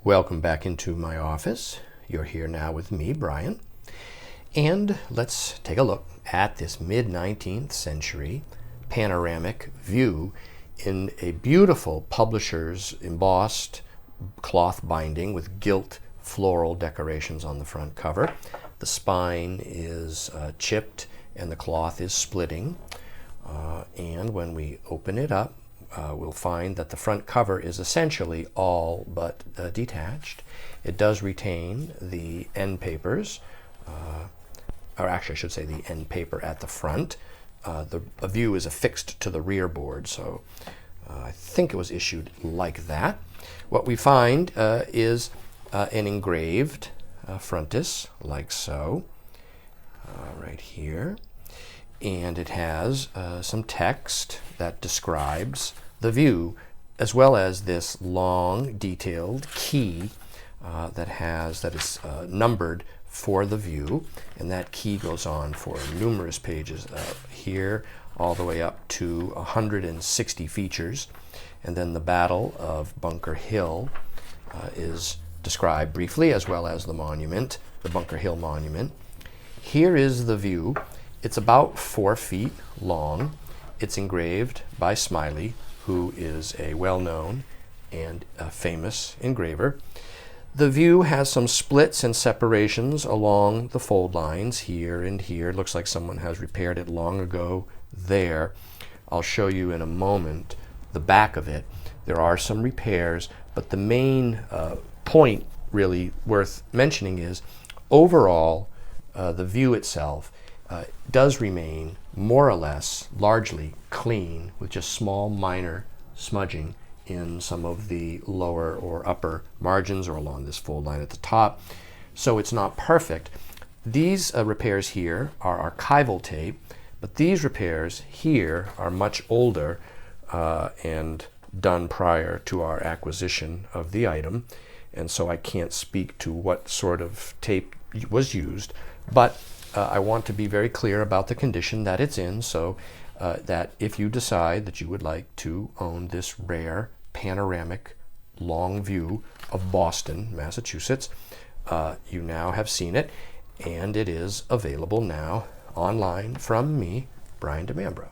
Welcome back into my office. You're here now with me, Brian. And let's take a look at this mid-19th century panoramic view in a beautiful publisher's embossed cloth binding with gilt floral decorations on the front cover. The spine is chipped and the cloth is splitting. And when we open it up, we'll find that the front cover is essentially all but detached. It does retain the end papers, or actually I should say the end paper at the front. The view is affixed to the rear board, so I think it was issued like that. What we find is an engraved frontis, like so, right here. And it has some text that describes the view, as well as this long, detailed key that is numbered for the view, and that key goes on for numerous pages here, all the way up to 160 features. And then the Battle of Bunker Hill is described briefly, as well as the monument, the Bunker Hill Monument. Here is the view. It's about 4 feet long. It's engraved by Smilie, who is a well-known and famous engraver. The view has some splits and separations along the fold lines here and here. It looks like someone has repaired it long ago there. I'll show you in a moment the back of it. There are some repairs, but the main point really worth mentioning is overall the view itself does remain more or less largely clean, with just small minor smudging in some of the lower or upper margins or along this fold line at the top. So it's not perfect. These repairs here are archival tape, but these repairs here are much older and done prior to our acquisition of the item. And so I can't speak to what sort of tape was used, but I want to be very clear about the condition that it's in, so that if you decide that you would like to own this rare panoramic long view of Boston, Massachusetts, you now have seen it, and it is available now online from me, Brian DiMambro.